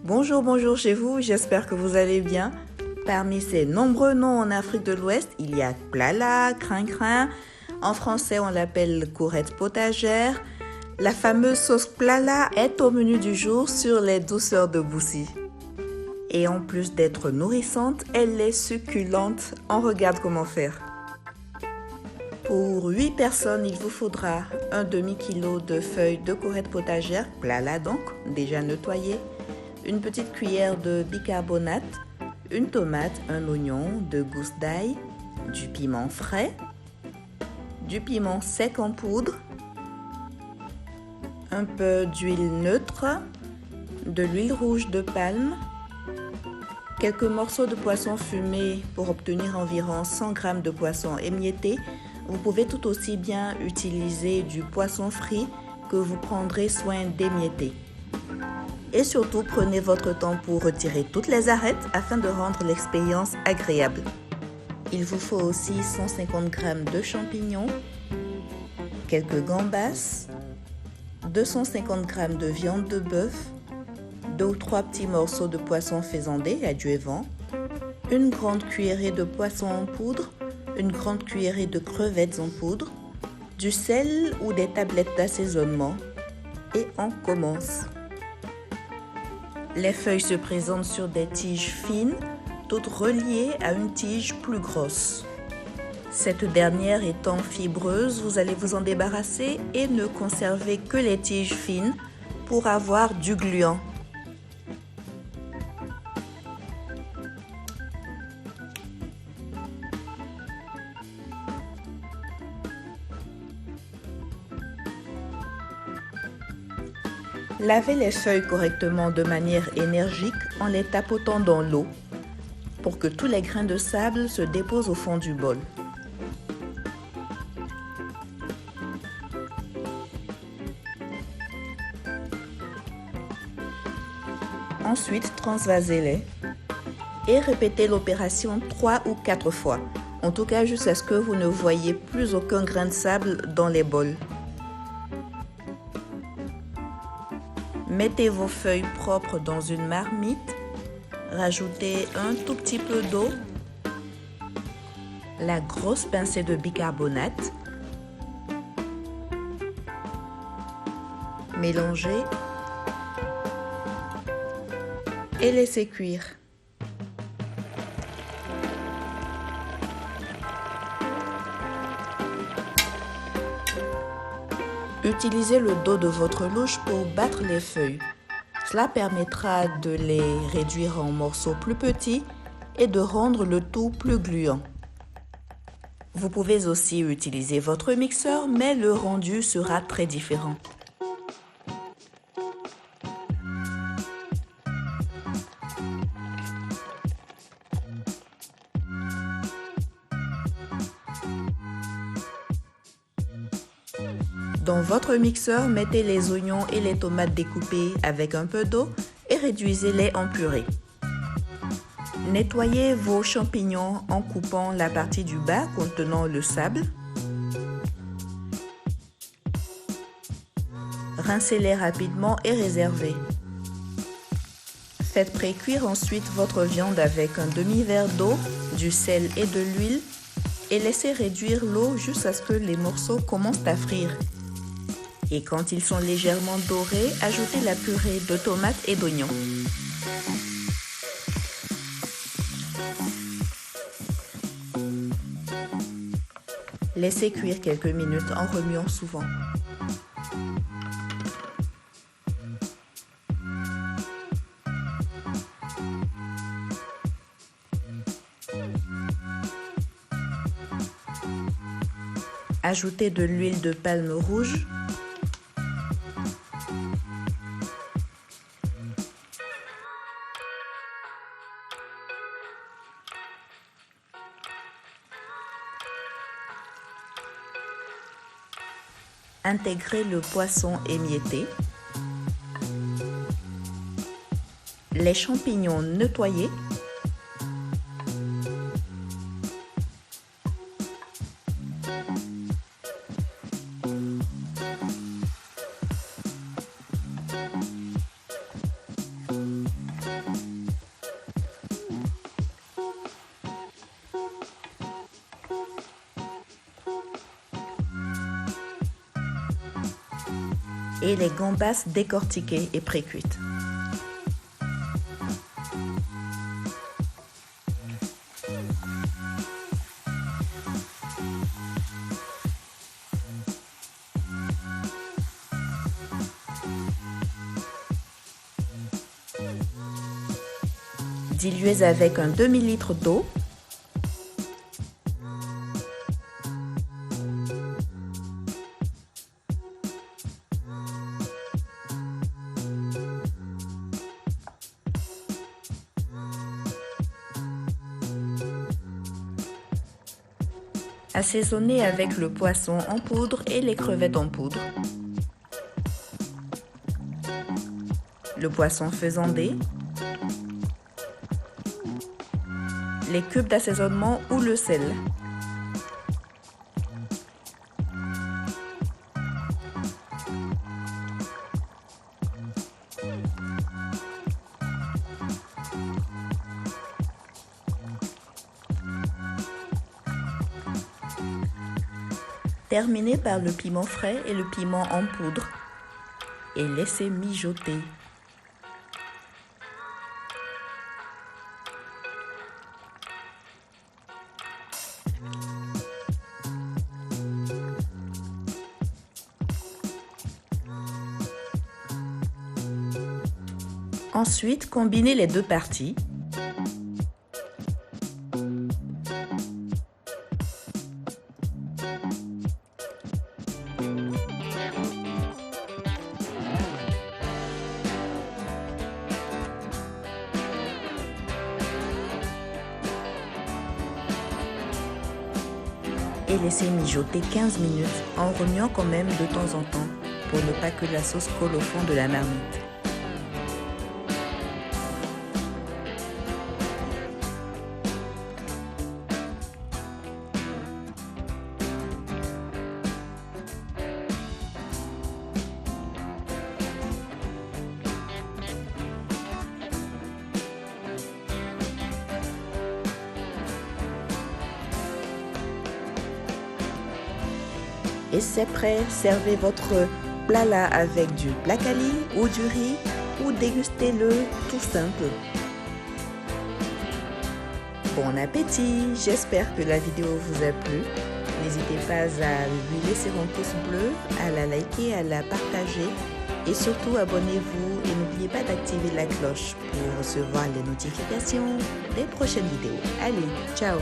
Bonjour, bonjour chez vous, j'espère que vous allez bien. Parmi ces nombreux noms en Afrique de l'Ouest, il y a plala, crin-crin. En français, on l'appelle courette potagère. La fameuse sauce plala est au menu du jour sur les douceurs de Boussi. Et en plus d'être nourrissante, elle est succulente. On regarde comment faire. Pour 8 personnes, il vous faudra un demi-kilo de feuilles de courette potagère, plala donc, déjà nettoyées, une petite cuillère de bicarbonate, une tomate, un oignon, 2 gousses d'ail, du piment frais, du piment sec en poudre, un peu d'huile neutre, de l'huile rouge de palme, quelques morceaux de poisson fumé pour obtenir environ 100 g de poisson émietté. Vous pouvez tout aussi bien utiliser du poisson frit que vous prendrez soin d'émietter. Et surtout, prenez votre temps pour retirer toutes les arêtes afin de rendre l'expérience agréable. Il vous faut aussi 150 g de champignons, quelques gambas, 250 g de viande de bœuf, 2 ou 3 petits morceaux de poisson faisandé adjuvant, une grande cuillerée de poisson en poudre, une grande cuillerée de crevettes en poudre, du sel ou des tablettes d'assaisonnement et on commence. Les feuilles se présentent sur des tiges fines, toutes reliées à une tige plus grosse. Cette dernière étant fibreuse, vous allez vous en débarrasser et ne conserver que les tiges fines pour avoir du gluant. Lavez les feuilles correctement de manière énergique en les tapotant dans l'eau pour que tous les grains de sable se déposent au fond du bol. Ensuite, transvasez-les et répétez l'opération 3 ou 4 fois, en tout cas jusqu'à ce que vous ne voyez plus aucun grain de sable dans les bols. Mettez vos feuilles propres dans une marmite, rajoutez un tout petit peu d'eau, la grosse pincée de bicarbonate, mélangez et laissez cuire. Utilisez le dos de votre louche pour battre les feuilles. Cela permettra de les réduire en morceaux plus petits et de rendre le tout plus gluant. Vous pouvez aussi utiliser votre mixeur, mais le rendu sera très différent. Dans votre mixeur, mettez les oignons et les tomates découpées avec un peu d'eau et réduisez-les en purée. Nettoyez vos champignons en coupant la partie du bas contenant le sable. Rincez-les rapidement et réservez. Faites pré-cuire ensuite votre viande avec un demi-verre d'eau, du sel et de l'huile et laissez réduire l'eau jusqu'à ce que les morceaux commencent à frire. Et quand ils sont légèrement dorés, ajoutez la purée de tomates et d'oignons. Laissez cuire quelques minutes en remuant souvent. Ajoutez de l'huile de palme rouge. Intégrez le poisson émietté, les champignons nettoyés, et les gambas décortiquées et pré-cuites. Diluez avec un demi-litre d'eau. Assaisonnez avec le poisson en poudre et les crevettes en poudre. Le poisson faisandé. Les cubes d'assaisonnement ou le sel. Terminez par le piment frais et le piment en poudre et laissez mijoter. Ensuite, combinez les deux parties. Et laissez mijoter 15 minutes en remuant quand même de temps en temps pour ne pas que la sauce colle au fond de la marmite. Et c'est prêt, servez votre plat là avec du placali ou du riz ou dégustez-le tout simple. Bon appétit, j'espère que la vidéo vous a plu. N'hésitez pas à lui laisser un pouce bleu, à la liker, à la partager et surtout abonnez-vous et n'oubliez pas d'activer la cloche pour recevoir les notifications des prochaines vidéos. Allez, ciao!